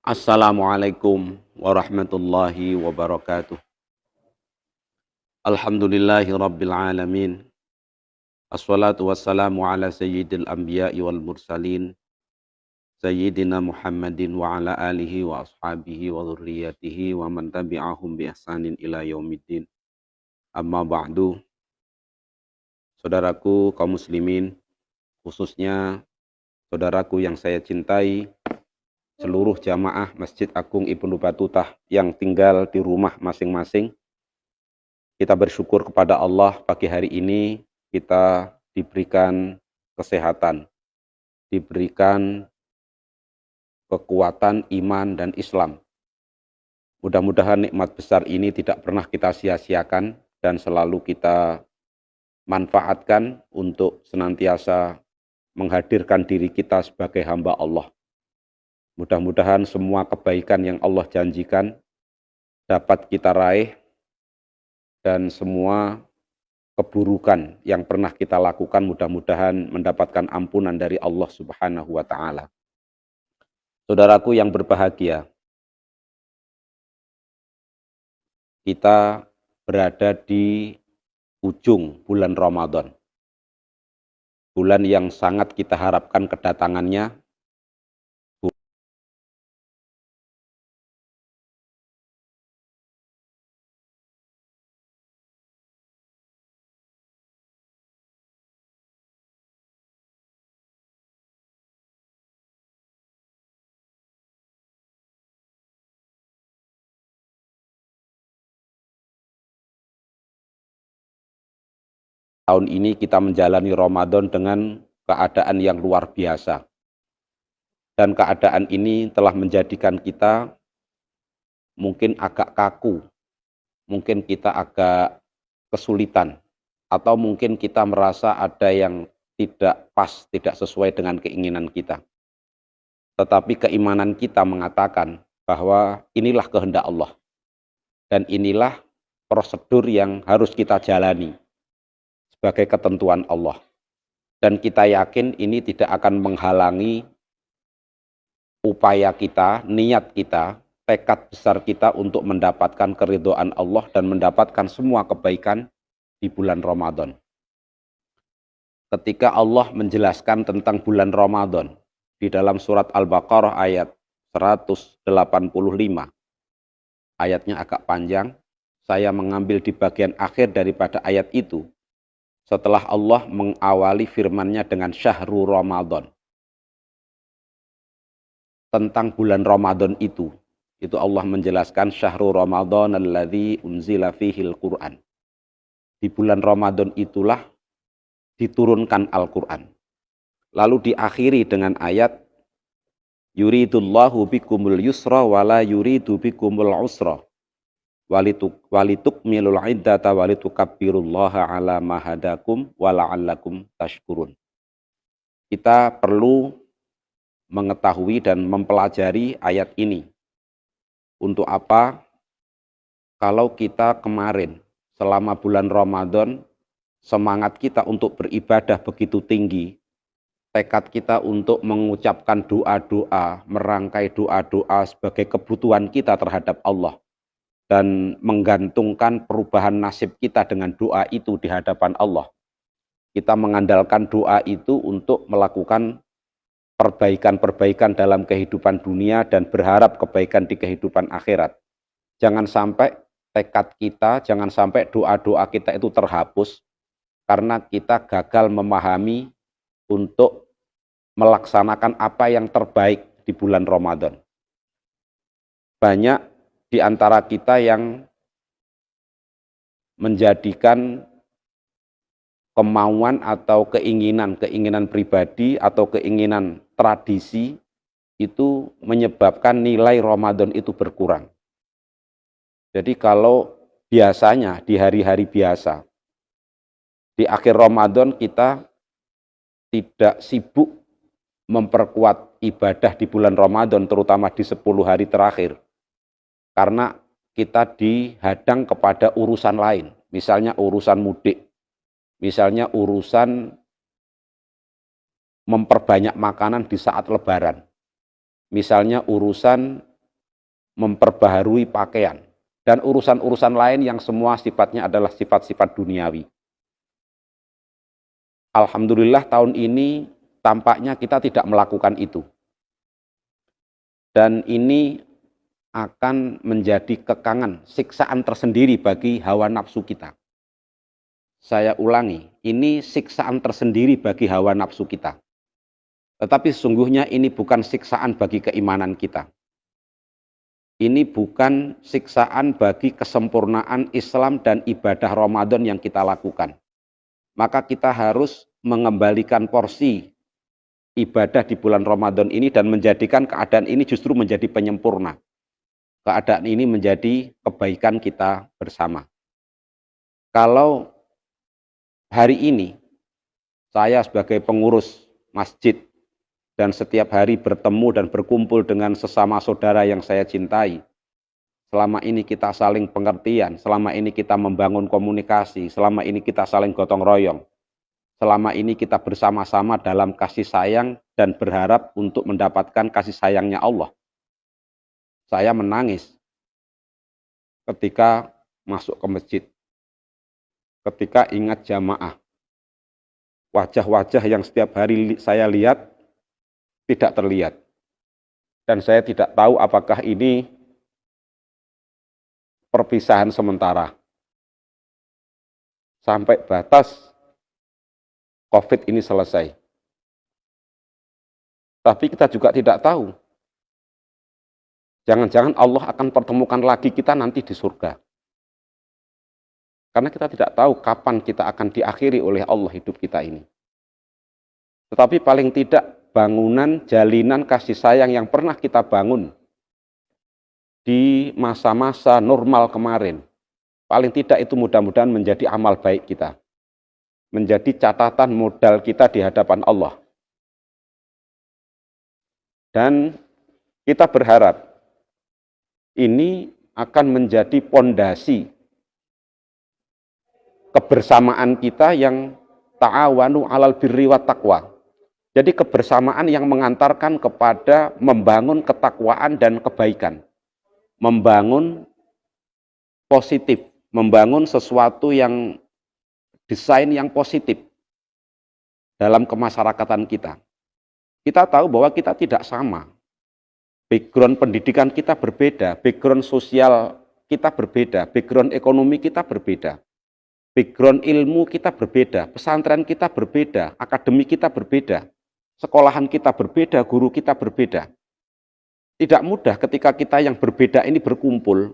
Assalamualaikum warahmatullahi wabarakatuh. Alhamdulillahi rabbil alamin. Assalatu wassalamu ala sayyidil anbiya'i wal mursalin. Sayyidina Muhammadin wa ala alihi wa ashabihi wa dhurriyyatihi wa man tabi'ahum bi ihsanin ila yaumiddin. Amma ba'du. Saudaraku kaum muslimin, khususnya saudaraku yang saya cintai, seluruh jamaah Masjid Agung Ibnu Batutah yang tinggal di rumah masing-masing. Kita bersyukur kepada Allah pagi hari ini kita diberikan kesehatan, diberikan kekuatan iman dan Islam. Mudah-mudahan nikmat besar ini tidak pernah kita sia-siakan dan selalu kita manfaatkan untuk senantiasa menghadirkan diri kita sebagai hamba Allah. Mudah-mudahan semua kebaikan yang Allah janjikan dapat kita raih dan semua keburukan yang pernah kita lakukan mudah-mudahan mendapatkan ampunan dari Allah Subhanahu wa taala. Saudaraku yang berbahagia, kita berada di ujung bulan Ramadan. Bulan yang sangat kita harapkan kedatangannya. Tahun ini kita menjalani Ramadan dengan keadaan yang luar biasa. Dan keadaan ini telah menjadikan kita mungkin agak kaku, mungkin kita agak kesulitan, atau mungkin kita merasa ada yang tidak pas, tidak sesuai dengan keinginan kita. Tetapi keimanan kita mengatakan bahwa inilah kehendak Allah. Dan inilah prosedur yang harus kita jalani sebagai ketentuan Allah. Dan kita yakin ini tidak akan menghalangi upaya kita, niat kita, tekad besar kita untuk mendapatkan keridhaan Allah dan mendapatkan semua kebaikan di bulan Ramadan. Ketika Allah menjelaskan tentang bulan Ramadan di dalam surat Al-Baqarah ayat 185, ayatnya agak panjang, saya mengambil di bagian akhir daripada ayat itu, setelah Allah mengawali firman-Nya dengan syahrul Ramadan. Tentang bulan Ramadan itu Allah menjelaskan syahrul Ramadan alladzi unzila fihil Qur'an. Di bulan Ramadan itulah diturunkan Al-Qur'an. Lalu diakhiri dengan ayat yuridullahu bikumul yusra wala yuridu bikumul usra walitukmilul iddata walitukabbirullaha ala ma hadakum wa la'allakum tashkurun. Kita perlu mengetahui dan mempelajari ayat ini. Untuk apa? Kalau kita kemarin selama bulan Ramadan semangat kita untuk beribadah begitu tinggi, tekad kita untuk mengucapkan doa-doa, merangkai doa-doa sebagai kebutuhan kita terhadap Allah, dan menggantungkan perubahan nasib kita dengan doa itu di hadapan Allah. Kita mengandalkan doa itu untuk melakukan perbaikan-perbaikan dalam kehidupan dunia dan berharap kebaikan di kehidupan akhirat. Jangan sampai tekad kita, jangan sampai doa-doa kita itu terhapus karena kita gagal memahami untuk melaksanakan apa yang terbaik di bulan Ramadan. Banyak di antara kita yang menjadikan kemauan atau keinginan pribadi atau keinginan tradisi itu menyebabkan nilai Ramadan itu berkurang. Jadi kalau biasanya di hari-hari biasa, di akhir Ramadan kita tidak sibuk memperkuat ibadah di bulan Ramadan, terutama di 10 hari terakhir. Karena kita dihadang kepada urusan lain, misalnya urusan mudik, misalnya urusan memperbanyak makanan di saat Lebaran, misalnya urusan memperbaharui pakaian, dan urusan-urusan lain yang semua sifatnya adalah sifat-sifat duniawi. Alhamdulillah tahun ini tampaknya kita tidak melakukan itu. Dan ini akan menjadi kekangan, siksaan tersendiri bagi hawa nafsu kita. Saya ulangi, ini siksaan tersendiri bagi hawa nafsu kita. Tetapi sesungguhnya ini bukan siksaan bagi keimanan kita. Ini bukan siksaan bagi kesempurnaan Islam dan ibadah Ramadan yang kita lakukan. Maka kita harus mengembalikan porsi ibadah di bulan Ramadan ini dan menjadikan keadaan ini justru menjadi penyempurna. Keadaan ini menjadi kebaikan kita bersama. Kalau hari ini saya sebagai pengurus masjid dan setiap hari bertemu dan berkumpul dengan sesama saudara yang saya cintai, selama ini kita saling pengertian, selama ini kita membangun komunikasi, selama ini kita saling gotong royong, selama ini kita bersama-sama dalam kasih sayang dan berharap untuk mendapatkan kasih sayangnya Allah. Saya menangis ketika masuk ke masjid, ketika ingat jamaah. Wajah-wajah yang setiap hari saya lihat tidak terlihat. Dan saya tidak tahu apakah ini perpisahan sementara. Sampai batas COVID ini selesai. Tapi kita juga tidak tahu. Jangan-jangan Allah akan pertemukan lagi kita nanti di surga. Karena kita tidak tahu kapan kita akan diakhiri oleh Allah hidup kita ini. Tetapi paling tidak bangunan, jalinan kasih sayang yang pernah kita bangun di masa-masa normal kemarin, paling tidak itu mudah-mudahan menjadi amal baik kita. Menjadi catatan modal kita di hadapan Allah. Dan kita berharap ini akan menjadi pondasi kebersamaan kita yang ta'awanu 'alal birri wat taqwa. Jadi kebersamaan yang mengantarkan kepada membangun ketakwaan dan kebaikan. Membangun positif, membangun sesuatu yang desain yang positif dalam kemasyarakatan kita. Kita tahu bahwa kita tidak sama. Background pendidikan kita berbeda, background sosial kita berbeda, background ekonomi kita berbeda, background ilmu kita berbeda, pesantren kita berbeda, akademi kita berbeda, sekolahan kita berbeda, guru kita berbeda. Tidak mudah ketika kita yang berbeda ini berkumpul,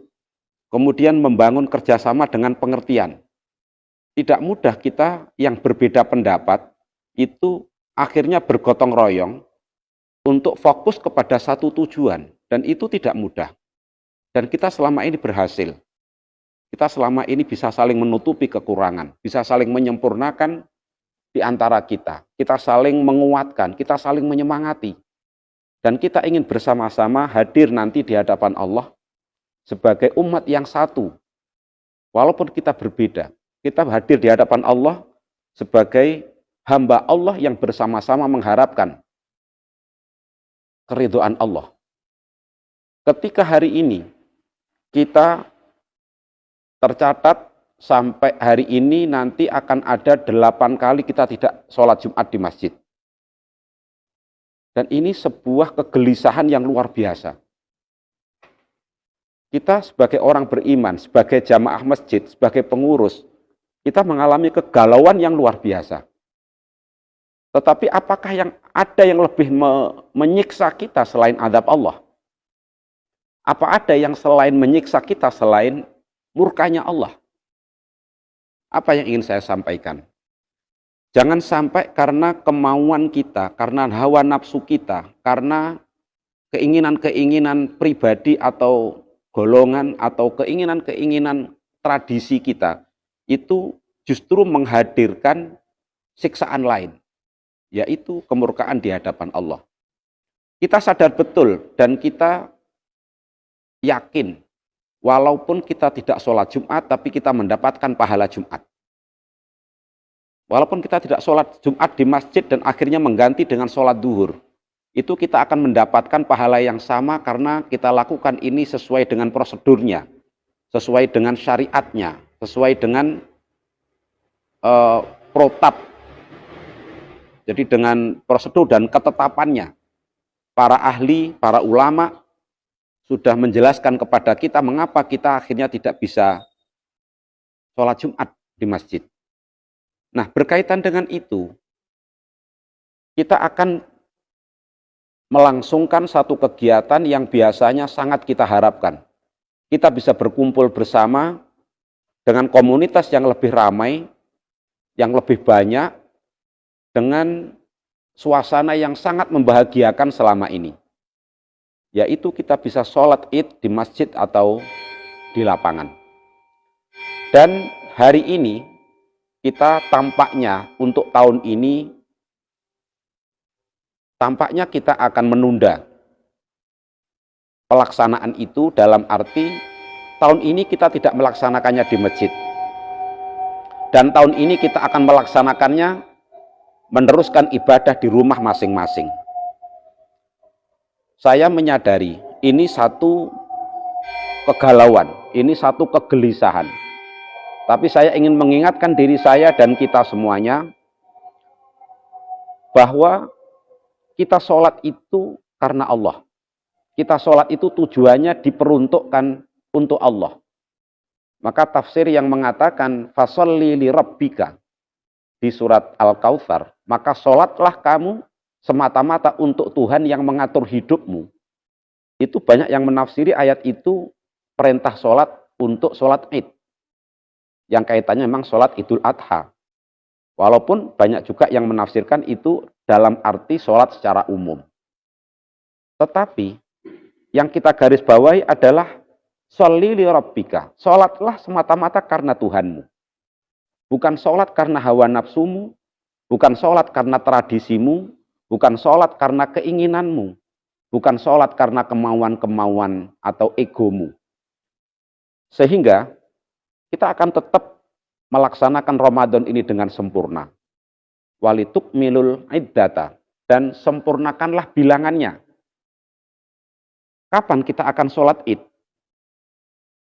kemudian membangun kerjasama dengan pengertian. Tidak mudah kita yang berbeda pendapat, itu akhirnya bergotong royong, untuk fokus kepada satu tujuan, dan itu tidak mudah. Dan kita selama ini berhasil. Kita selama ini bisa saling menutupi kekurangan, bisa saling menyempurnakan di antara kita. Kita saling menguatkan, kita saling menyemangati. Dan kita ingin bersama-sama hadir nanti di hadapan Allah sebagai umat yang satu. Walaupun kita berbeda, kita hadir di hadapan Allah sebagai hamba Allah yang bersama-sama mengharapkan keridhaan Allah. Ketika hari ini kita tercatat sampai hari ini nanti akan ada 8 kali kita tidak sholat Jumat di masjid. Dan ini sebuah kegelisahan yang luar biasa. Kita sebagai orang beriman, sebagai jamaah masjid, sebagai pengurus, kita mengalami kegalauan yang luar biasa. Tetapi apakah yang ada yang lebih menyiksa kita selain azab Allah? Apa ada yang selain menyiksa kita selain murkanya Allah? Apa yang ingin saya sampaikan? Jangan sampai karena kemauan kita, karena hawa nafsu kita, karena keinginan-keinginan pribadi atau golongan atau keinginan-keinginan tradisi kita, itu justru menghadirkan siksaan lain, yaitu kemurkaan di hadapan Allah. Kita sadar betul dan kita yakin, walaupun kita tidak sholat Jumat, tapi kita mendapatkan pahala Jumat. Walaupun kita tidak sholat Jumat di masjid dan akhirnya mengganti dengan sholat duhur, itu kita akan mendapatkan pahala yang sama karena kita lakukan ini sesuai dengan prosedurnya, sesuai dengan syariatnya, sesuai dengan protap. Jadi dengan prosedur dan ketetapannya. Para ahli, para ulama sudah menjelaskan kepada kita mengapa kita akhirnya tidak bisa sholat Jumat di masjid. Nah, berkaitan dengan itu, kita akan melangsungkan satu kegiatan yang biasanya sangat kita harapkan. Kita bisa berkumpul bersama dengan komunitas yang lebih ramai, yang lebih banyak, dengan suasana yang sangat membahagiakan selama ini. Yaitu kita bisa sholat id di masjid atau di lapangan. Dan hari ini, kita tampaknya untuk tahun ini, tampaknya kita akan menunda pelaksanaan itu dalam arti tahun ini kita tidak melaksanakannya di masjid. Dan tahun ini kita akan melaksanakannya meneruskan ibadah di rumah masing-masing. Saya menyadari ini satu kegalauan, ini satu kegelisahan. Tapi saya ingin mengingatkan diri saya dan kita semuanya bahwa kita sholat itu karena Allah. Kita sholat itu tujuannya diperuntukkan untuk Allah. Maka tafsir yang mengatakan fasholli li rabbika di surat Al-Kautsar, maka sholatlah kamu semata-mata untuk Tuhan yang mengatur hidupmu. Itu banyak yang menafsiri ayat itu perintah sholat untuk sholat id. Yang kaitannya memang sholat Idul Adha. Walaupun banyak juga yang menafsirkan itu dalam arti sholat secara umum. Tetapi yang kita garis bawahi adalah sholli li rabbika. Sholatlah semata-mata karena Tuhanmu. Bukan sholat karena hawa nafsumu, bukan sholat karena tradisimu, bukan sholat karena keinginanmu, bukan sholat karena kemauan-kemauan atau egomu. Sehingga kita akan tetap melaksanakan Ramadan ini dengan sempurna. Walitukmilul iddata, dan sempurnakanlah bilangannya. Kapan kita akan sholat id?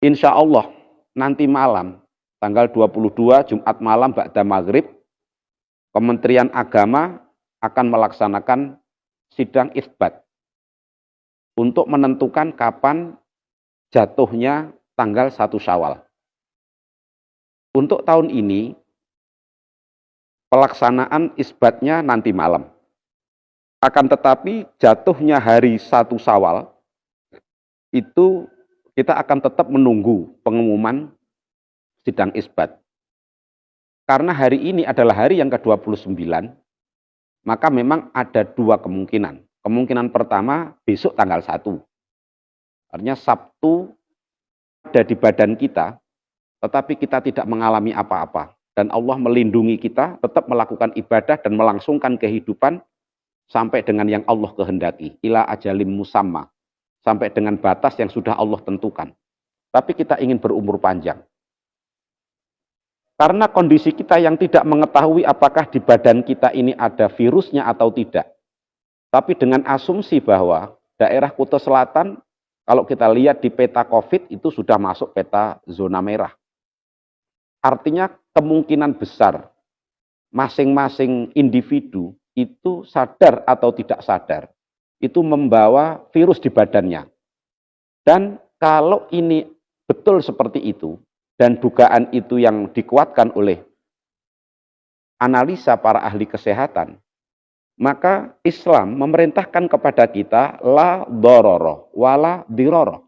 Insya Allah nanti malam, tanggal 22 Jumat malam ba'da maghrib, Kementerian Agama akan melaksanakan sidang isbat untuk menentukan kapan jatuhnya tanggal 1 Syawal. Untuk tahun ini, pelaksanaan isbatnya nanti malam. Akan tetapi jatuhnya hari 1 Syawal, itu kita akan tetap menunggu pengumuman sidang isbat. Karena hari ini adalah hari yang ke-29, maka memang ada dua kemungkinan. Kemungkinan pertama, besok tanggal 1. Artinya Sabtu ada di badan kita, tetapi kita tidak mengalami apa-apa. Dan Allah melindungi kita, tetap melakukan ibadah dan melangsungkan kehidupan sampai dengan yang Allah kehendaki. Ila ajalim musamma. Sampai dengan batas yang sudah Allah tentukan. Tapi kita ingin berumur panjang. Karena kondisi kita yang tidak mengetahui apakah di badan kita ini ada virusnya atau tidak. Tapi dengan asumsi bahwa daerah Kuta Selatan, kalau kita lihat di peta COVID, itu sudah masuk peta zona merah. Artinya kemungkinan besar masing-masing individu itu sadar atau tidak sadar, itu membawa virus di badannya. Dan kalau ini betul seperti itu, dan dugaan itu yang dikuatkan oleh analisa para ahli kesehatan, maka Islam memerintahkan kepada kita la dororo wala diroro.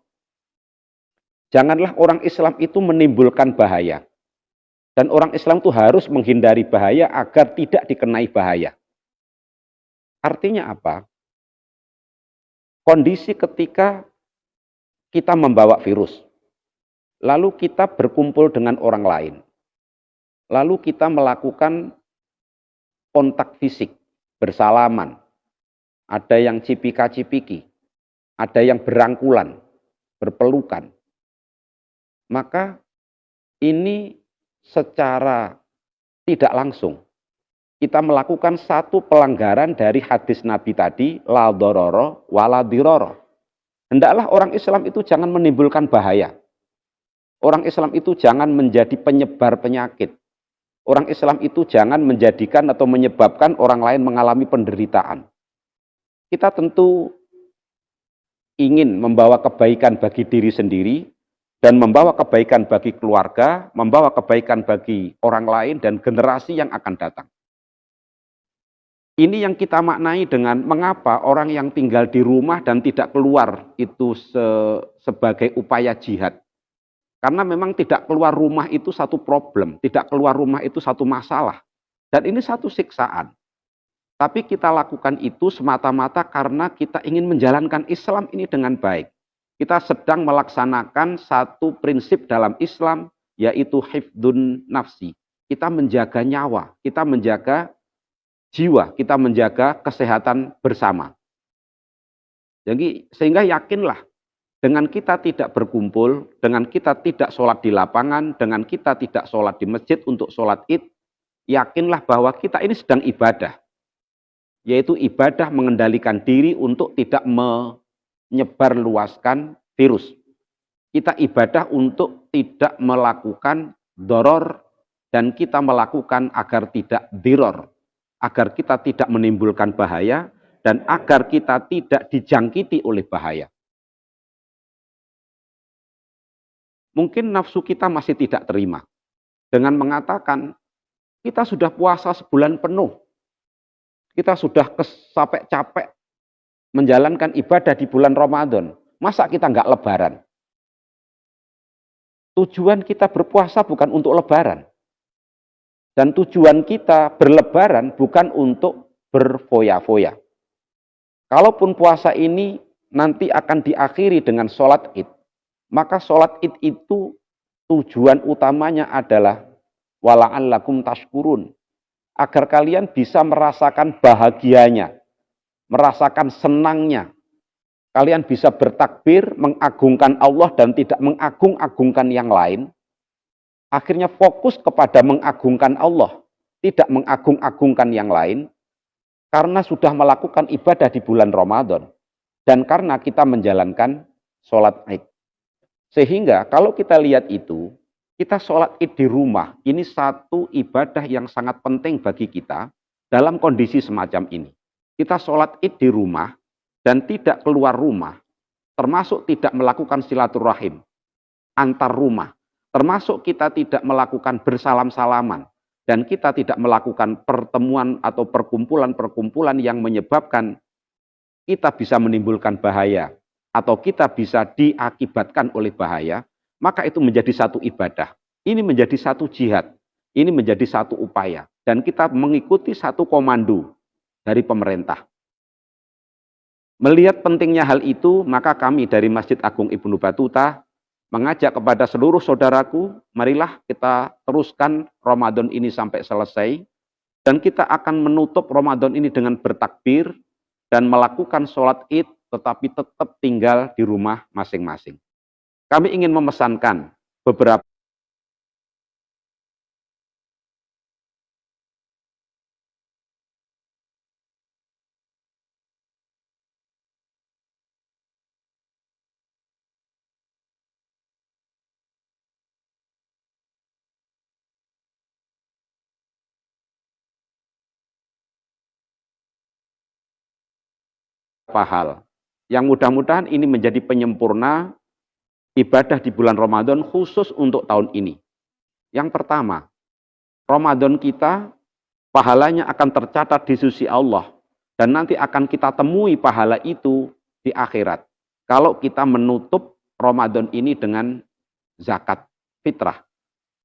Janganlah orang Islam itu menimbulkan bahaya. Dan orang Islam itu harus menghindari bahaya agar tidak dikenai bahaya. Artinya apa? Kondisi ketika kita membawa virus, lalu kita berkumpul dengan orang lain, lalu kita melakukan kontak fisik, bersalaman, ada yang cipika-cipiki, ada yang berangkulan, berpelukan, maka ini secara tidak langsung kita melakukan satu pelanggaran dari hadis Nabi tadi, la dororo wala diroro. Hendaklah orang Islam itu jangan menimbulkan bahaya. Orang Islam itu jangan menjadi penyebar penyakit. Orang Islam itu jangan menjadikan atau menyebabkan orang lain mengalami penderitaan. Kita tentu ingin membawa kebaikan bagi diri sendiri dan membawa kebaikan bagi keluarga, membawa kebaikan bagi orang lain dan generasi yang akan datang. Ini yang kita maknai dengan mengapa orang yang tinggal di rumah dan tidak keluar itu sebagai upaya jihad. Karena memang tidak keluar rumah itu satu problem, tidak keluar rumah itu satu masalah. Dan ini satu siksaan. Tapi kita lakukan itu semata-mata karena kita ingin menjalankan Islam ini dengan baik. Kita sedang melaksanakan satu prinsip dalam Islam, yaitu hifdun nafsi. Kita menjaga nyawa, kita menjaga jiwa, kita menjaga kesehatan bersama. Jadi sehingga yakinlah, dengan kita tidak berkumpul, dengan kita tidak sholat di lapangan, dengan kita tidak sholat di masjid untuk sholat id, yakinlah bahwa kita ini sedang ibadah. Yaitu ibadah mengendalikan diri untuk tidak menyebarluaskan virus. Kita ibadah untuk tidak melakukan doror dan kita melakukan agar tidak diror. Agar kita tidak menimbulkan bahaya dan agar kita tidak dijangkiti oleh bahaya. Mungkin nafsu kita masih tidak terima dengan mengatakan kita sudah puasa sebulan penuh. Kita sudah sampai capek menjalankan ibadah di bulan Ramadan. Masa kita nggak lebaran? Tujuan kita berpuasa bukan untuk lebaran. Dan tujuan kita berlebaran bukan untuk berfoya-foya. Kalaupun puasa ini nanti akan diakhiri dengan sholat id, maka sholat id itu tujuan utamanya adalah wala'allakum tashkurun. Agar kalian bisa merasakan bahagianya, merasakan senangnya. Kalian bisa bertakbir, mengagungkan Allah dan tidak mengagung-agungkan yang lain. Akhirnya fokus kepada mengagungkan Allah, tidak mengagung-agungkan yang lain. Karena sudah melakukan ibadah di bulan Ramadan. Dan karena kita menjalankan sholat id. Sehingga kalau kita lihat itu, kita sholat id di rumah, ini satu ibadah yang sangat penting bagi kita dalam kondisi semacam ini. Kita sholat id di rumah dan tidak keluar rumah, termasuk tidak melakukan silaturahim antar rumah, termasuk kita tidak melakukan bersalam-salaman, dan kita tidak melakukan pertemuan atau perkumpulan-perkumpulan yang menyebabkan kita bisa menimbulkan bahaya, atau kita bisa diakibatkan oleh bahaya, maka itu menjadi satu ibadah. Ini menjadi satu jihad. Ini menjadi satu upaya. Dan kita mengikuti satu komando dari pemerintah. Melihat pentingnya hal itu, maka kami dari Masjid Agung Ibnu Battuta mengajak kepada seluruh saudaraku, marilah kita teruskan Ramadan ini sampai selesai. Dan kita akan menutup Ramadan ini dengan bertakbir dan melakukan sholat id, tetapi tetap tinggal di rumah masing-masing. Kami ingin memesankan beberapa hal yang mudah-mudahan ini menjadi penyempurna ibadah di bulan Ramadan khusus untuk tahun ini. Yang pertama, Ramadan kita pahalanya akan tercatat di sisi Allah dan nanti akan kita temui pahala itu di akhirat. Kalau kita menutup Ramadan ini dengan zakat fitrah.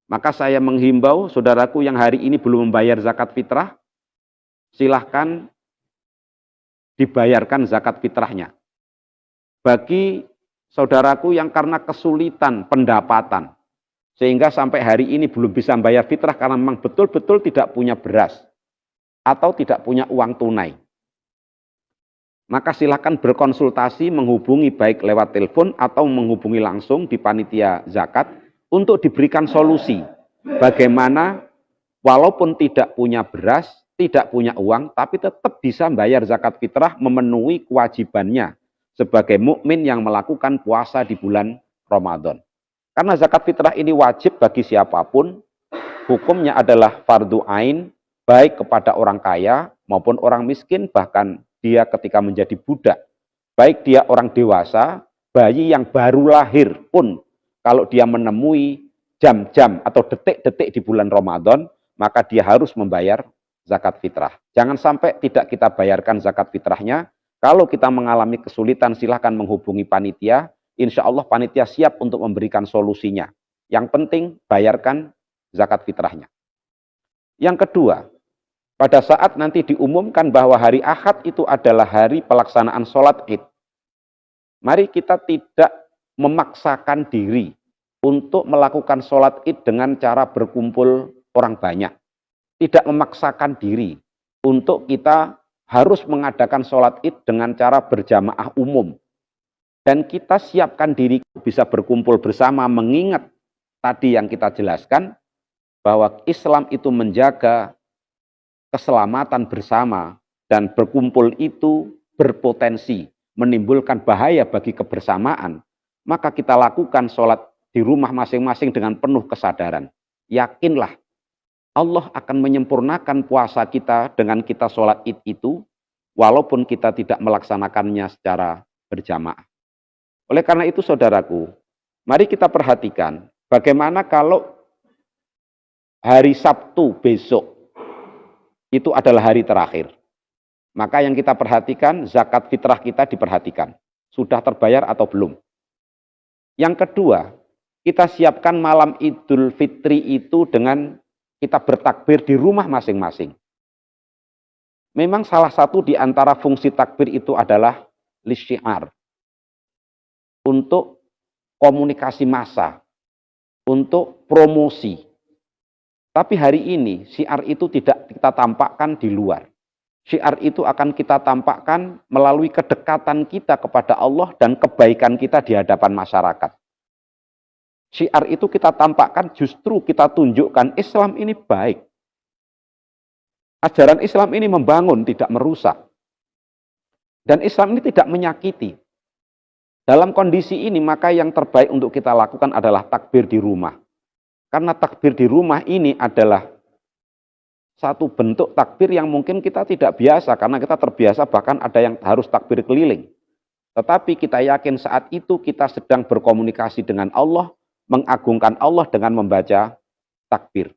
Maka saya menghimbau saudaraku yang hari ini belum membayar zakat fitrah, silahkan dibayarkan zakat fitrahnya. Bagi saudaraku yang karena kesulitan pendapatan, sehingga sampai hari ini belum bisa membayar fitrah karena memang betul-betul tidak punya beras atau tidak punya uang tunai, maka silakan berkonsultasi, menghubungi baik lewat telepon atau menghubungi langsung di panitia zakat untuk diberikan solusi bagaimana walaupun tidak punya beras tidak punya uang, tapi tetap bisa membayar zakat fitrah, memenuhi kewajibannya sebagai mukmin yang melakukan puasa di bulan Ramadan. Karena zakat fitrah ini wajib bagi siapapun, hukumnya adalah fardu ain, baik kepada orang kaya maupun orang miskin, bahkan dia ketika menjadi budak, baik dia orang dewasa, bayi yang baru lahir pun, kalau dia menemui jam-jam atau detik-detik di bulan Ramadan, maka dia harus membayar zakat fitrah. Jangan sampai tidak kita bayarkan zakat fitrahnya. Kalau kita mengalami kesulitan, silahkan menghubungi panitia. Insya Allah panitia siap untuk memberikan solusinya. Yang penting bayarkan zakat fitrahnya. Yang kedua, pada saat nanti diumumkan bahwa hari Ahad itu adalah hari pelaksanaan sholat Id, mari kita tidak memaksakan diri untuk melakukan sholat Id dengan cara berkumpul orang banyak. Tidak memaksakan diri untuk kita harus mengadakan sholat Id dengan cara berjamaah umum. Dan kita siapkan diri bisa berkumpul bersama, mengingat tadi yang kita jelaskan, bahwa Islam itu menjaga keselamatan bersama, dan berkumpul itu berpotensi menimbulkan bahaya bagi kebersamaan. Maka kita lakukan sholat di rumah masing-masing dengan penuh kesadaran. Yakinlah, Allah akan menyempurnakan puasa kita dengan kita sholat Id itu, walaupun kita tidak melaksanakannya secara berjamaah. Oleh karena itu, saudaraku, mari kita perhatikan bagaimana kalau hari Sabtu besok itu adalah hari terakhir. Maka yang kita perhatikan, zakat fitrah kita diperhatikan. Sudah terbayar atau belum? Yang kedua, kita siapkan malam Idul Fitri itu dengan kita bertakbir di rumah masing-masing. Memang salah satu di antara fungsi takbir itu adalah lisyiar, untuk komunikasi massa, untuk promosi. Tapi hari ini syiar itu tidak kita tampakkan di luar. Syiar itu akan kita tampakkan melalui kedekatan kita kepada Allah dan kebaikan kita di hadapan masyarakat. Syiar itu kita tampakkan, justru kita tunjukkan Islam ini baik. Ajaran Islam ini membangun, tidak merusak. Dan Islam ini tidak menyakiti. Dalam kondisi ini, maka yang terbaik untuk kita lakukan adalah takbir di rumah. Karena takbir di rumah ini adalah satu bentuk takbir yang mungkin kita tidak biasa, karena kita terbiasa bahkan ada yang harus takbir keliling. Tetapi kita yakin saat itu kita sedang berkomunikasi dengan Allah, mengagungkan Allah dengan membaca takbir.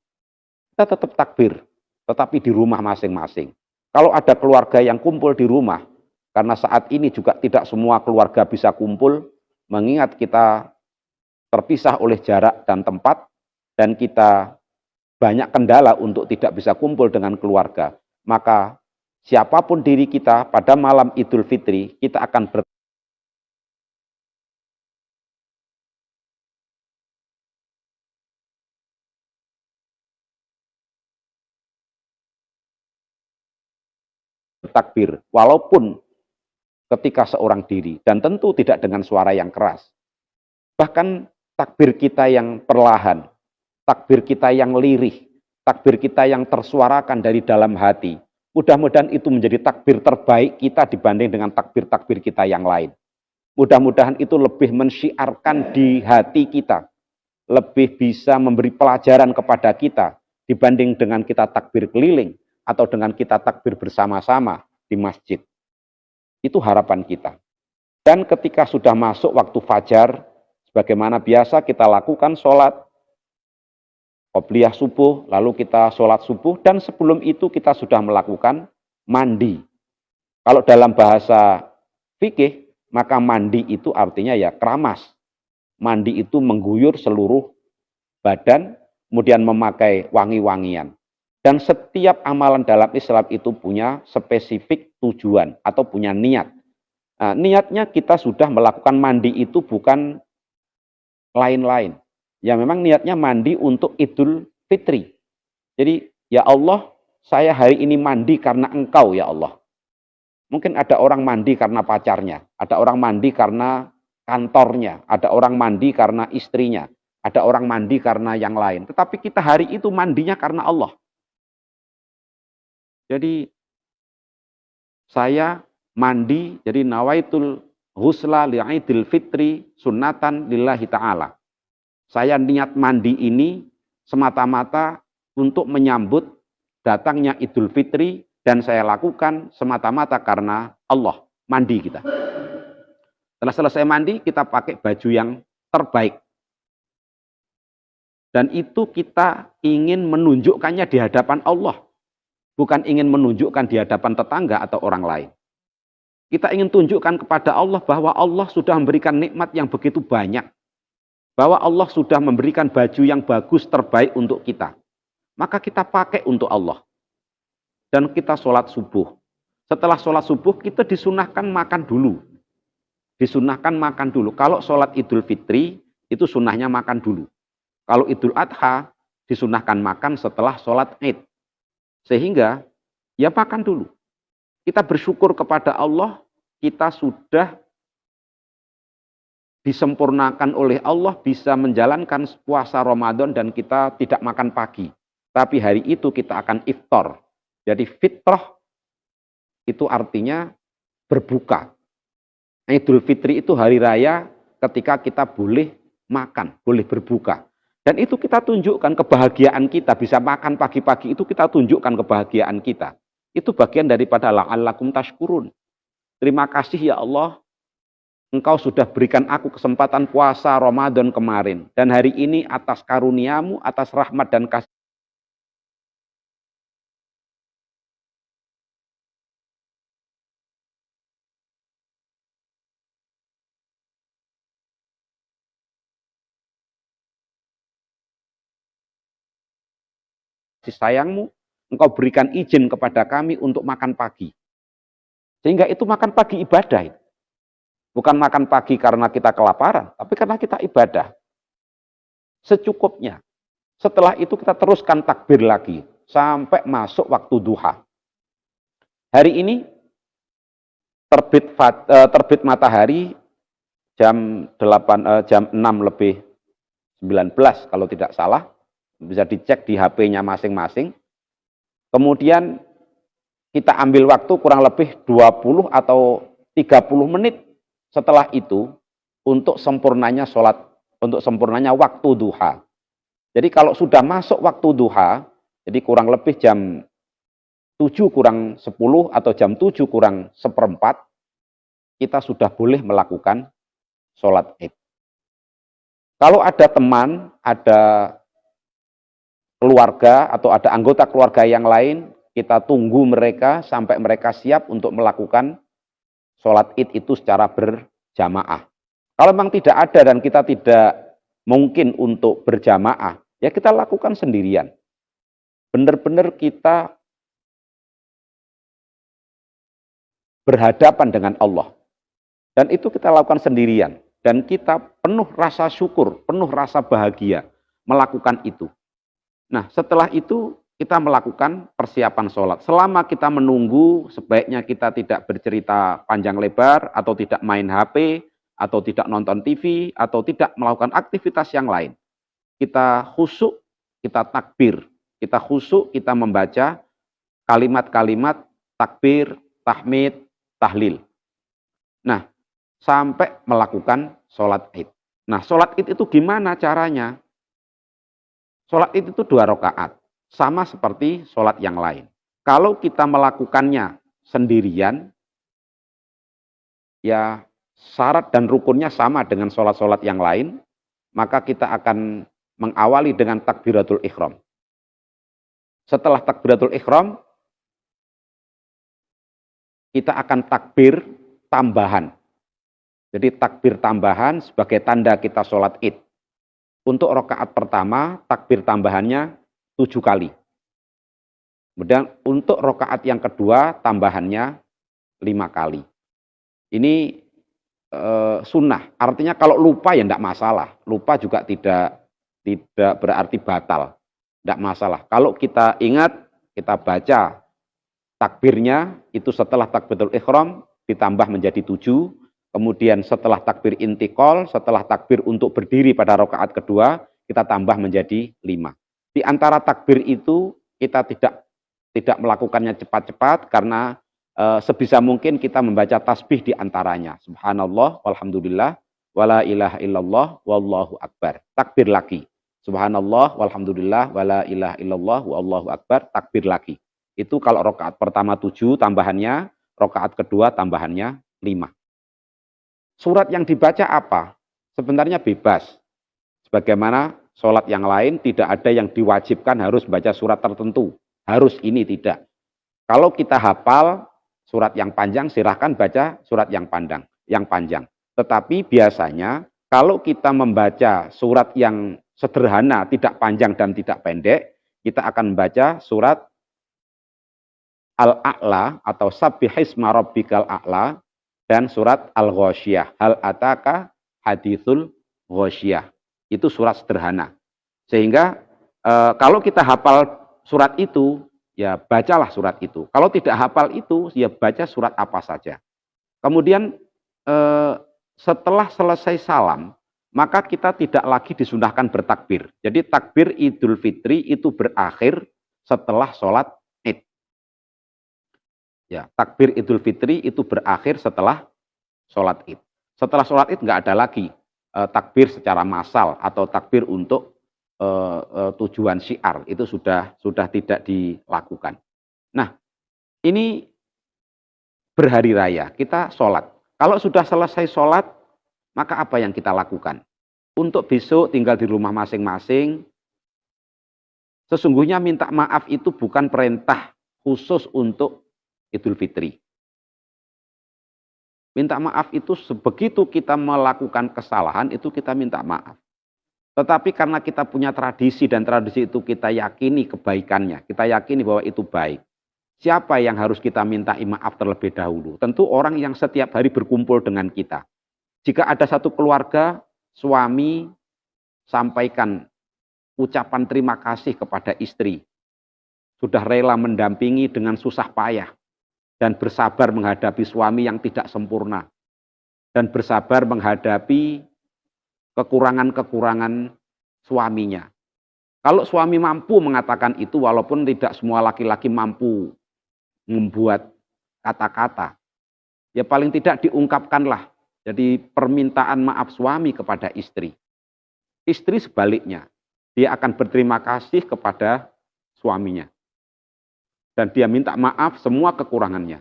Kita tetap takbir, tetapi di rumah masing-masing. Kalau ada keluarga yang kumpul di rumah, karena saat ini juga tidak semua keluarga bisa kumpul, mengingat kita terpisah oleh jarak dan tempat, dan kita banyak kendala untuk tidak bisa kumpul dengan keluarga, maka siapapun diri kita pada malam Idul Fitri, kita akan bertakbir, walaupun ketika seorang diri, dan tentu tidak dengan suara yang keras. Bahkan takbir kita yang perlahan, takbir kita yang lirih, takbir kita yang tersuarakan dari dalam hati, mudah-mudahan itu menjadi takbir terbaik kita dibanding dengan takbir-takbir kita yang lain. Mudah-mudahan itu lebih mensyiarkan di hati kita, lebih bisa memberi pelajaran kepada kita dibanding dengan kita takbir keliling atau dengan kita takbir bersama-sama di masjid. Itu harapan kita. Dan ketika sudah masuk waktu fajar, sebagaimana biasa kita lakukan sholat qobliyah subuh, lalu kita sholat subuh, dan sebelum itu kita sudah melakukan mandi. Kalau dalam bahasa fikih, maka mandi itu artinya ya keramas. Mandi itu mengguyur seluruh badan, kemudian memakai wangi-wangian. Dan setiap amalan dalam Islam itu punya spesifik tujuan atau punya niat. Nah, niatnya kita sudah melakukan mandi itu bukan lain-lain. Ya memang niatnya mandi untuk Idul Fitri. Jadi, ya Allah, saya hari ini mandi karena Engkau, ya Allah. Mungkin ada orang mandi karena pacarnya, ada orang mandi karena kantornya, ada orang mandi karena istrinya, ada orang mandi karena yang lain. Tetapi kita hari itu mandinya karena Allah. Jadi saya mandi, jadi nawaitul ghusla li'idil fitri sunnatan lillahi ta'ala. Saya niat mandi ini semata-mata untuk menyambut datangnya Idul Fitri, dan saya lakukan semata-mata karena Allah. Mandi kita. Setelah selesai mandi, kita pakai baju yang terbaik. Dan itu kita ingin menunjukkannya di hadapan Allah. Bukan ingin menunjukkan di hadapan tetangga atau orang lain. Kita ingin tunjukkan kepada Allah bahwa Allah sudah memberikan nikmat yang begitu banyak. Bahwa Allah sudah memberikan baju yang bagus terbaik untuk kita. Maka kita pakai untuk Allah. Dan kita sholat subuh. Setelah sholat subuh kita disunahkan makan dulu. Disunahkan makan dulu. Kalau sholat Idul Fitri itu sunahnya makan dulu. Kalau Idul Adha disunahkan makan setelah sholat Id. Sehingga ya makan dulu. Kita bersyukur kepada Allah, kita sudah disempurnakan oleh Allah bisa menjalankan puasa Ramadan dan kita tidak makan pagi. Tapi hari itu kita akan iftar. Jadi fitrah itu artinya berbuka. Idul Fitri itu hari raya ketika kita boleh makan, boleh berbuka. Dan itu kita tunjukkan kebahagiaan kita, bisa makan pagi-pagi itu kita tunjukkan kebahagiaan kita. Itu bagian daripada la'allakum tashkurun. Terima kasih ya Allah, Engkau sudah berikan aku kesempatan puasa Ramadan kemarin. Dan hari ini atas karuniamu, atas rahmat dan kasih sayangmu, Engkau berikan izin kepada kami untuk makan pagi. Sehingga itu makan pagi ibadah. Bukan makan pagi karena kita kelaparan, tapi karena kita ibadah. Secukupnya. Setelah itu kita teruskan takbir lagi sampai masuk waktu duha. Hari ini terbit matahari jam 6 lebih 19 kalau tidak salah. Bisa dicek di HP-nya masing-masing. Kemudian kita ambil waktu kurang lebih 20 atau 30 menit setelah itu untuk sempurnanya sholat, untuk sempurnanya waktu duha. Jadi kalau sudah masuk waktu duha, jadi kurang lebih jam 7 kurang 10 atau jam 7 kurang seperempat, kita sudah boleh melakukan sholat Id. Kalau ada teman, ada keluarga atau ada anggota keluarga yang lain, kita tunggu mereka sampai mereka siap untuk melakukan sholat Id itu secara berjamaah. Kalau memang tidak ada dan kita tidak mungkin untuk berjamaah, ya kita lakukan sendirian. Benar-benar kita berhadapan dengan Allah. Dan itu kita lakukan sendirian. Dan kita penuh rasa syukur, penuh rasa bahagia melakukan itu. Nah, setelah itu kita melakukan persiapan sholat. Selama kita menunggu, sebaiknya kita tidak bercerita panjang lebar, atau tidak main HP, atau tidak nonton TV, atau tidak melakukan aktivitas yang lain. Kita khusyuk, kita takbir. Kita khusyuk, kita membaca kalimat-kalimat takbir, tahmid, tahlil. Nah, sampai melakukan sholat Id. Nah, sholat Id itu gimana caranya? Sholat Id itu 2 rakaat, sama seperti sholat yang lain. Kalau kita melakukannya sendirian, ya syarat dan rukunnya sama dengan sholat-sholat yang lain, maka kita akan mengawali dengan takbiratul ihram. Setelah takbiratul ihram, kita akan takbir tambahan. Jadi takbir tambahan sebagai tanda kita sholat Id. Untuk rakaat pertama, takbir tambahannya 7 kali. Kemudian untuk rakaat yang kedua, tambahannya 5 kali. Ini sunnah. Artinya kalau lupa ya tidak masalah. Lupa juga tidak berarti batal. Tidak masalah. Kalau kita ingat, kita baca takbirnya, itu setelah takbiratul ihram ditambah menjadi 7. Kemudian setelah takbir intikal, setelah takbir untuk berdiri pada rakaat kedua, kita tambah menjadi 5. Di antara takbir itu kita tidak tidak melakukannya cepat-cepat karena sebisa mungkin kita membaca tasbih di antaranya. Subhanallah, walhamdulillah, wala ilaha illallah, wallahu akbar. Takbir lagi. Subhanallah, walhamdulillah, wala ilaha illallah, wallahu akbar. Takbir lagi. Itu kalau rakaat pertama 7 tambahannya, rakaat kedua tambahannya 5. Surat yang dibaca apa? Sebenarnya bebas. Sebagaimana sholat yang lain tidak ada yang diwajibkan harus baca surat tertentu. Harus ini tidak. Kalau kita hafal surat yang panjang, silahkan baca surat yang panjang. Tetapi biasanya kalau kita membaca surat yang sederhana, tidak panjang dan tidak pendek, kita akan membaca surat Al-A'la atau Sabbihisma Rabbikal A'la dan surat Al-Ghasyiyah. Hal ataka hadithul Ghasyiyah. Itu surat sederhana. Sehingga kalau kita hafal surat itu, ya bacalah surat itu. Kalau tidak hafal itu, ya baca surat apa saja. Kemudian setelah selesai salam, maka kita tidak lagi disunahkan bertakbir. Jadi takbir Idul Fitri itu berakhir setelah sholat Id. Ya, takbir Idul Fitri itu berakhir setelah sholat Id. Setelah sholat Id nggak ada lagi takbir secara massal atau takbir untuk tujuan syiar, itu sudah tidak dilakukan. Nah, ini berhari raya, kita sholat. Kalau sudah selesai sholat, maka apa yang kita lakukan? Untuk besok tinggal di rumah masing-masing, sesungguhnya minta maaf itu bukan perintah khusus untuk Idul Fitri. Minta maaf itu begitu kita melakukan kesalahan, itu kita minta maaf. Tetapi karena kita punya tradisi dan tradisi itu kita yakini kebaikannya, kita yakini bahwa itu baik. Siapa yang harus kita minta maaf terlebih dahulu? Tentu orang yang setiap hari berkumpul dengan kita. Jika ada satu keluarga, suami sampaikan ucapan terima kasih kepada istri. Sudah rela mendampingi dengan susah payah. Dan bersabar menghadapi suami yang tidak sempurna. Dan bersabar menghadapi kekurangan-kekurangan suaminya. Kalau suami mampu mengatakan itu, walaupun tidak semua laki-laki mampu membuat kata-kata, ya paling tidak diungkapkanlah. Jadi permintaan maaf suami kepada istri. Istri sebaliknya, dia akan berterima kasih kepada suaminya. Dan dia minta maaf semua kekurangannya.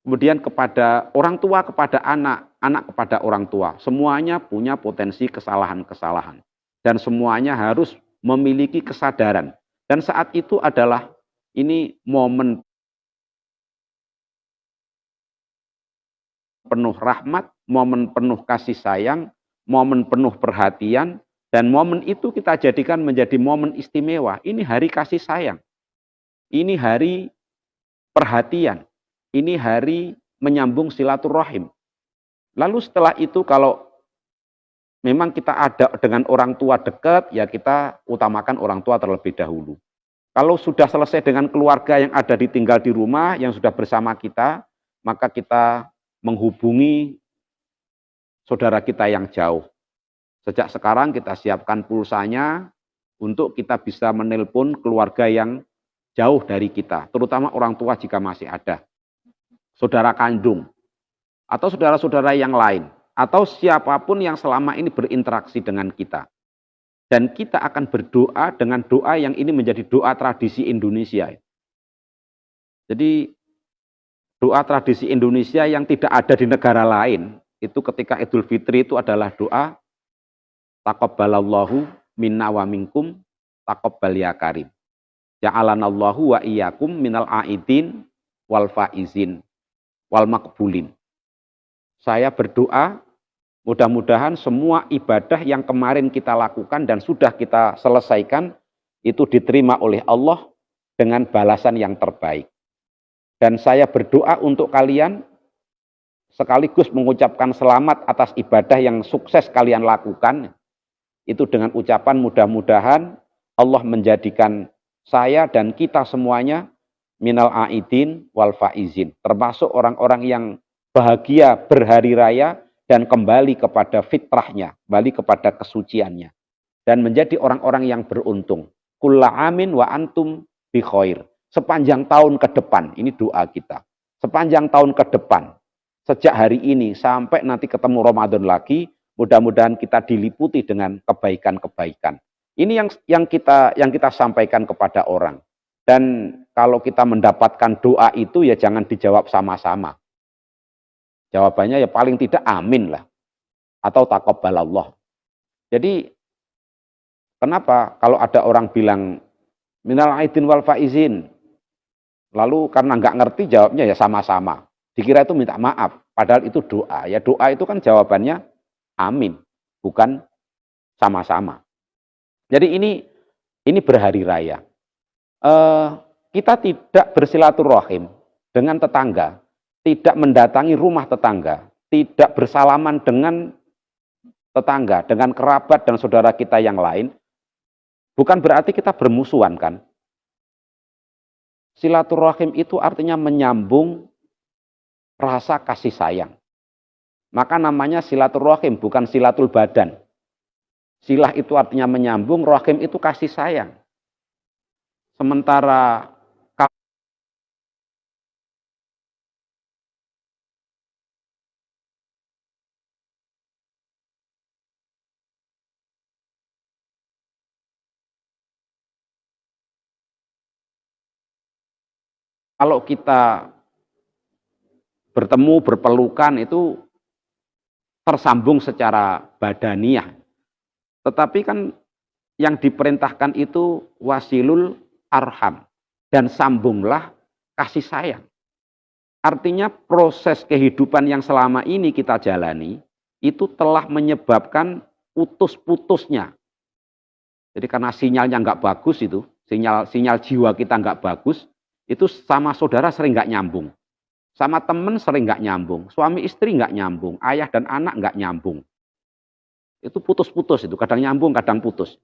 Kemudian kepada orang tua, kepada anak, anak kepada orang tua. Semuanya punya potensi kesalahan-kesalahan. Dan semuanya harus memiliki kesadaran. Dan saat itu adalah ini momen penuh rahmat, momen penuh kasih sayang, momen penuh perhatian, dan momen itu kita jadikan menjadi momen istimewa. Ini hari kasih sayang. Ini hari perhatian. Ini hari menyambung silaturahim. Lalu setelah itu kalau memang kita ada dengan orang tua dekat, ya kita utamakan orang tua terlebih dahulu. Kalau sudah selesai dengan keluarga yang ada tinggal di rumah, yang sudah bersama kita, maka kita menghubungi saudara kita yang jauh. Sejak sekarang kita siapkan pulsanya untuk kita bisa menelpon keluarga yang jauh dari kita, terutama orang tua jika masih ada. Saudara kandung, atau saudara-saudara yang lain, atau siapapun yang selama ini berinteraksi dengan kita. Dan kita akan berdoa dengan doa yang ini menjadi doa tradisi Indonesia. Jadi doa tradisi Indonesia yang tidak ada di negara lain, itu ketika Idul Fitri itu adalah doa taqabbalallahu minna wa minkum taqabbal ya karim. Ja'alanallahu wa iyyakum minal aidin wal faizin wal makbulin. Saya berdoa mudah-mudahan semua ibadah yang kemarin kita lakukan dan sudah kita selesaikan itu diterima oleh Allah dengan balasan yang terbaik. Dan saya berdoa untuk kalian sekaligus mengucapkan selamat atas ibadah yang sukses kalian lakukan. Itu dengan ucapan mudah-mudahan Allah menjadikan saya dan kita semuanya minal aidin wal faizin, termasuk orang-orang yang bahagia berhari raya dan kembali kepada fitrahnya, kembali kepada kesuciannya, dan menjadi orang-orang yang beruntung. Kulla amin wa antum bi khair. sepanjang tahun ke depan. Ini doa kita. Sepanjang tahun ke depan, sejak hari ini sampai nanti ketemu Ramadan lagi, mudah-mudahan kita diliputi dengan kebaikan-kebaikan. Ini yang kita sampaikan kepada orang. Dan kalau kita mendapatkan doa itu ya jangan dijawab sama-sama. Jawabannya ya paling tidak amin lah. Atau taqabbalallah. Jadi kenapa kalau ada orang bilang minal aidin wal faizin, lalu karena nggak ngerti jawabnya ya sama-sama. Dikira itu minta maaf, padahal itu doa. Ya doa itu kan jawabannya amin, bukan sama-sama. Jadi ini berhari raya. Kita tidak bersilaturahim dengan tetangga, tidak mendatangi rumah tetangga, tidak bersalaman dengan tetangga, dengan kerabat dan saudara kita yang lain, bukan berarti kita bermusuhan kan. Silaturahim itu artinya menyambung rasa kasih sayang. Maka namanya silaturahim, bukan silatul badan. Silah itu artinya menyambung, rahim itu kasih sayang. Sementara kalau kita bertemu, berpelukan itu tersambung secara badaniah. Tetapi kan yang diperintahkan itu wasilul arham. Dan sambunglah kasih sayang. Artinya proses kehidupan yang selama ini kita jalani, itu telah menyebabkan putus-putusnya. Jadi karena sinyalnya nggak bagus itu, sinyal jiwa kita nggak bagus, itu sama saudara sering nggak nyambung. Sama temen sering nggak nyambung. Suami istri nggak nyambung. Ayah dan anak nggak nyambung. Itu putus-putus itu. Kadang nyambung, kadang putus.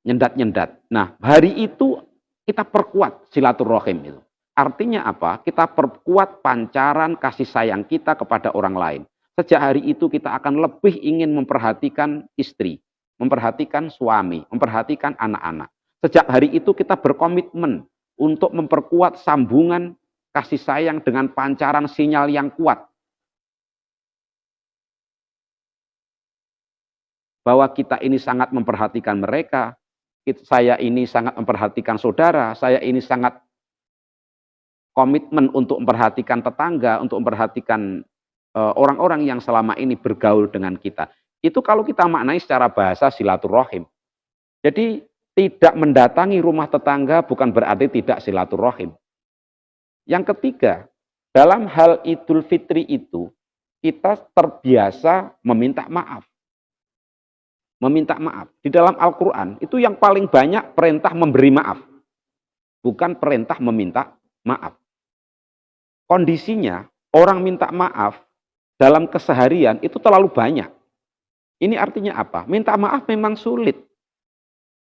Nyendat-nyendat. Nah, hari itu kita perkuat silaturahim itu. Artinya apa? Kita perkuat pancaran kasih sayang kita kepada orang lain. Sejak hari itu kita akan lebih ingin memperhatikan istri, memperhatikan suami, memperhatikan anak-anak. Sejak hari itu kita berkomitmen untuk memperkuat sambungan kasih sayang dengan pancaran sinyal yang kuat. Bahwa kita ini sangat memperhatikan mereka, saya ini sangat memperhatikan saudara, saya ini sangat komitmen untuk memperhatikan tetangga, untuk memperhatikan orang-orang yang selama ini bergaul dengan kita. Itu kalau kita maknai secara bahasa silaturahim. Jadi tidak mendatangi rumah tetangga bukan berarti tidak silaturahim. Yang ketiga, dalam hal Idul Fitri itu, kita terbiasa meminta maaf. Meminta maaf. Di dalam Al-Quran, itu yang paling banyak perintah memberi maaf. Bukan perintah meminta maaf. Kondisinya, orang minta maaf dalam keseharian itu terlalu banyak. Ini artinya apa? Minta maaf memang sulit.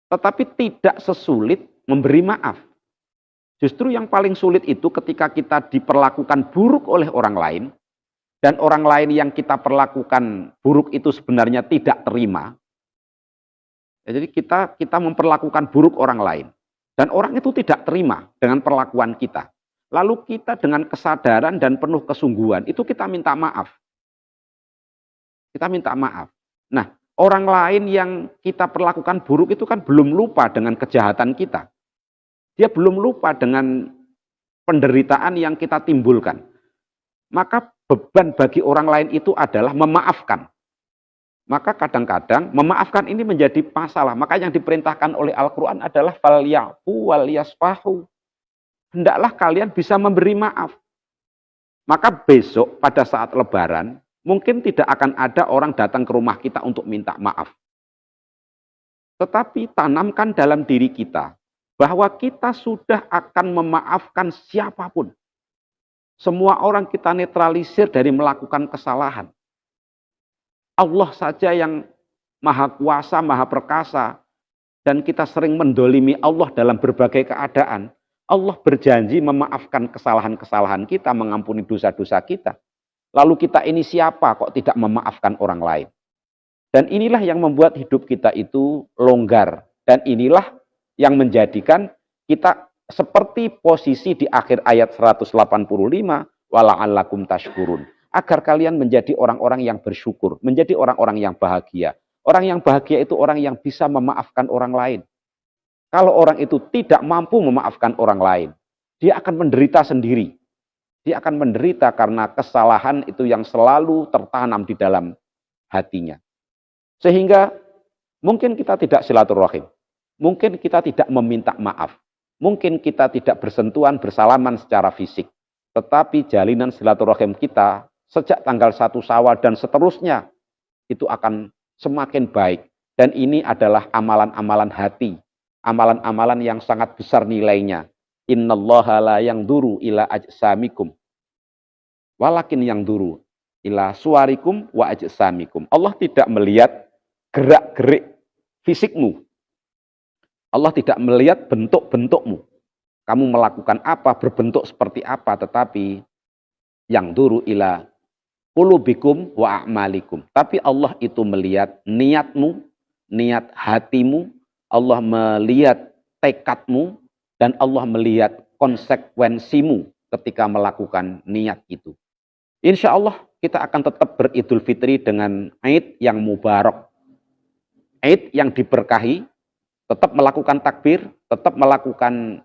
Tetapi tidak sesulit memberi maaf. Justru yang paling sulit itu ketika kita diperlakukan buruk oleh orang lain, dan orang lain yang kita perlakukan buruk itu sebenarnya tidak terima. Jadi kita memperlakukan buruk orang lain. Dan orang itu tidak terima dengan perlakuan kita. Lalu kita dengan kesadaran dan penuh kesungguhan, itu kita minta maaf. Kita minta maaf. Nah, orang lain yang kita perlakukan buruk itu kan belum lupa dengan kejahatan kita. Dia belum lupa dengan penderitaan yang kita timbulkan. Maka beban bagi orang lain itu adalah memaafkan. Maka kadang-kadang memaafkan ini menjadi masalah. Maka yang diperintahkan oleh Al-Quran adalah falyafu wal yasfahu. Hendaklah kalian bisa memberi maaf. Maka besok pada saat Lebaran, mungkin tidak akan ada orang datang ke rumah kita untuk minta maaf. Tetapi tanamkan dalam diri kita bahwa kita sudah akan memaafkan siapapun. Semua orang kita netralisir dari melakukan kesalahan. Allah saja yang maha kuasa, maha perkasa, dan kita sering mendolimi Allah dalam berbagai keadaan. Allah berjanji memaafkan kesalahan-kesalahan kita, mengampuni dosa-dosa kita. Lalu kita ini siapa kok tidak memaafkan orang lain? Dan inilah yang membuat hidup kita itu longgar. Dan inilah yang menjadikan kita seperti posisi di akhir ayat 185, wala'allakum tashkurun. Agar kalian menjadi orang-orang yang bersyukur, menjadi orang-orang yang bahagia. Orang yang bahagia itu orang yang bisa memaafkan orang lain. Kalau orang itu tidak mampu memaafkan orang lain, dia akan menderita sendiri. Dia akan menderita karena kesalahan itu yang selalu tertanam di dalam hatinya. Sehingga mungkin kita tidak silaturahim, mungkin kita tidak meminta maaf, mungkin kita tidak bersentuhan, bersalaman secara fisik. Tetapi jalinan silaturahim kita sejak tanggal 1 Syawal dan seterusnya itu akan semakin baik. Dan ini adalah amalan-amalan hati, amalan-amalan yang sangat besar nilainya. Innallaha la yanzuru ila ajsamikum, walakin yanzuru ila suwarikum wa ajsamikum. Allah tidak melihat gerak-gerik fisikmu. Allah tidak melihat bentuk-bentukmu. Kamu melakukan apa, berbentuk seperti apa, tetapi yang duru ila qulubikum wa a'malikum. Tapi Allah itu melihat niatmu, niat hatimu, Allah melihat tekadmu, dan Allah melihat konsekuensimu ketika melakukan niat itu. Insya Allah kita akan tetap beridul fitri dengan Aid yang mubarak, Aid yang diberkahi, tetap melakukan takbir, tetap melakukan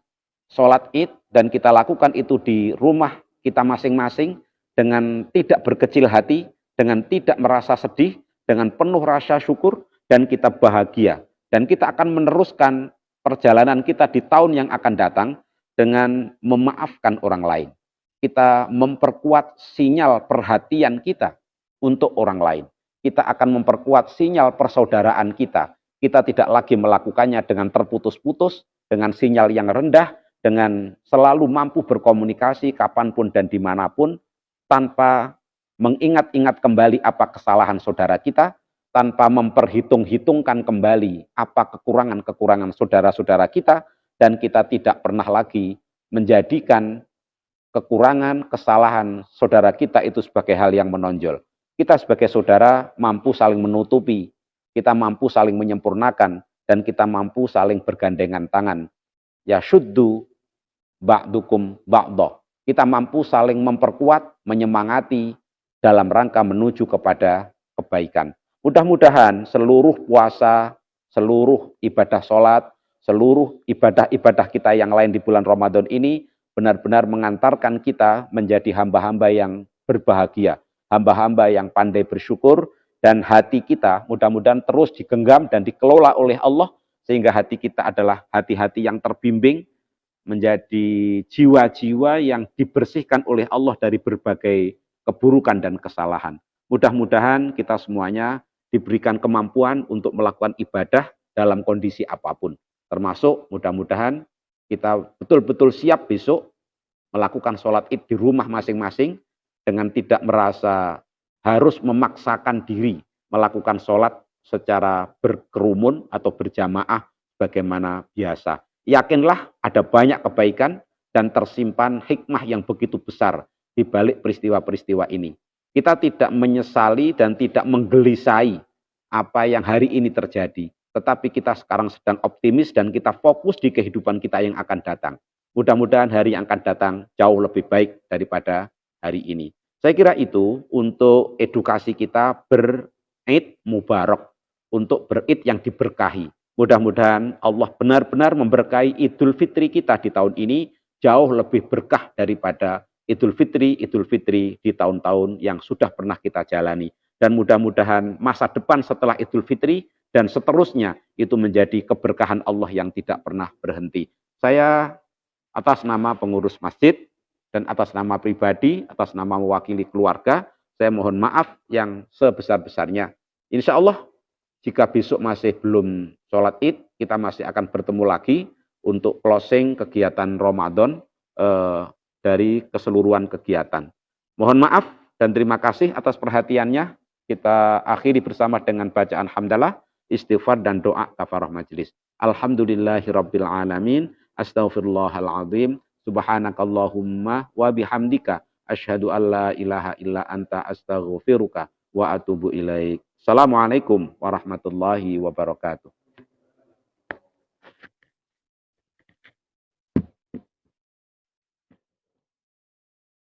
sholat Id, dan kita lakukan itu di rumah kita masing-masing dengan tidak berkecil hati, dengan tidak merasa sedih, dengan penuh rasa syukur, dan kita bahagia. Dan kita akan meneruskan perjalanan kita di tahun yang akan datang dengan memaafkan orang lain. Kita memperkuat sinyal perhatian kita untuk orang lain. Kita akan memperkuat sinyal persaudaraan kita. Kita tidak lagi melakukannya dengan terputus-putus, dengan sinyal yang rendah, dengan selalu mampu berkomunikasi kapanpun dan dimanapun, tanpa mengingat-ingat kembali apa kesalahan saudara kita, tanpa memperhitung-hitungkan kembali apa kekurangan-kekurangan saudara-saudara kita, dan kita tidak pernah lagi menjadikan kekurangan, kesalahan saudara kita itu sebagai hal yang menonjol. Kita sebagai saudara mampu saling menutupi, kita mampu saling menyempurnakan, dan kita mampu saling bergandengan tangan. Ya syuddu ba'dukum ba'dah. Kita mampu saling memperkuat, menyemangati dalam rangka menuju kepada kebaikan. Mudah-mudahan seluruh puasa, seluruh ibadah sholat, seluruh ibadah-ibadah kita yang lain di bulan Ramadan ini benar-benar mengantarkan kita menjadi hamba-hamba yang berbahagia, hamba-hamba yang pandai bersyukur, dan hati kita mudah-mudahan terus digenggam dan dikelola oleh Allah, sehingga hati kita adalah hati-hati yang terbimbing, menjadi jiwa-jiwa yang dibersihkan oleh Allah dari berbagai keburukan dan kesalahan. Mudah-mudahan kita semuanya diberikan kemampuan untuk melakukan ibadah dalam kondisi apapun. Termasuk mudah-mudahan kita betul-betul siap besok melakukan sholat Id di rumah masing-masing dengan tidak merasa harus memaksakan diri melakukan sholat secara berkerumun atau berjamaah bagaimana biasa. Yakinlah ada banyak kebaikan dan tersimpan hikmah yang begitu besar di balik peristiwa-peristiwa ini. Kita tidak menyesali dan tidak menggelisai apa yang hari ini terjadi. Tetapi kita sekarang sedang optimis dan kita fokus di kehidupan kita yang akan datang. Mudah-mudahan hari yang akan datang jauh lebih baik daripada hari ini. Saya kira itu untuk edukasi kita berid mubarak, untuk berid yang diberkahi. Mudah-mudahan Allah benar-benar memberkahi Idul Fitri kita di tahun ini jauh lebih berkah daripada Idul Fitri di tahun-tahun yang sudah pernah kita jalani. Dan mudah-mudahan masa depan setelah Idul Fitri dan seterusnya itu menjadi keberkahan Allah yang tidak pernah berhenti. Saya atas nama pengurus masjid dan atas nama pribadi, atas nama mewakili keluarga, saya mohon maaf yang sebesar-besarnya. Insya Allah jika besok masih belum sholat Id, kita masih akan bertemu lagi untuk closing kegiatan Ramadan dari keseluruhan kegiatan. Mohon maaf dan terima kasih atas perhatiannya. Kita akhiri bersama dengan bacaan hamdalah, istighfar dan doa kafarah majelis. Alhamdulillahirabbil alamin, astaghfirullahaladzim, subhanakallahumma wa bihamdika, asyhadu an la ilaha illa anta astaghfiruka wa atubu ilaik. Assalamualaikum warahmatullahi wabarakatuh.